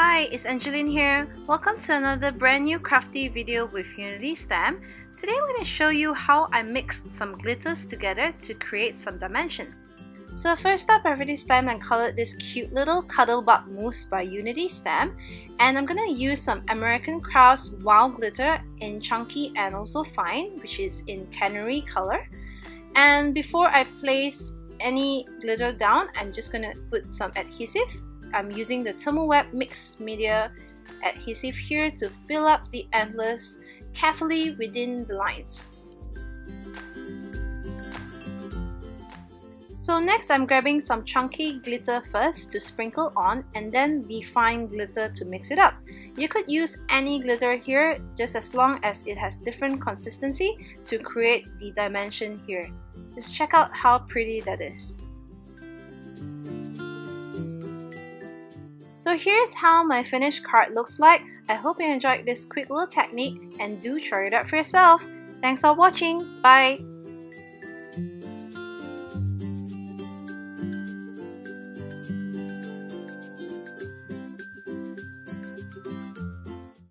Hi, it's Angeline here. Welcome to another brand new crafty video with Unity Stamp. Today I'm going to show you how I mixed some glitters together to create some dimension. So first up, I already stamped and colored this cute little cuddle bug mousse by Unity Stamp, and I'm going to use some American Crafts Wild Glitter in chunky and also fine, which is in canary color. And before I place any glitter down, I'm just going to put some adhesive. I'm using the Thermoweb mixed media adhesive here to fill up the antlers carefully within the lines. So next I'm grabbing some chunky glitter first to sprinkle on, and then the fine glitter to mix it up. You could use any glitter here just as long as it has different consistency to create the dimension here. Just check out how pretty that is. So here's how my finished card looks like. I hope you enjoyed this quick little technique and do try it out for yourself. Thanks for watching. Bye!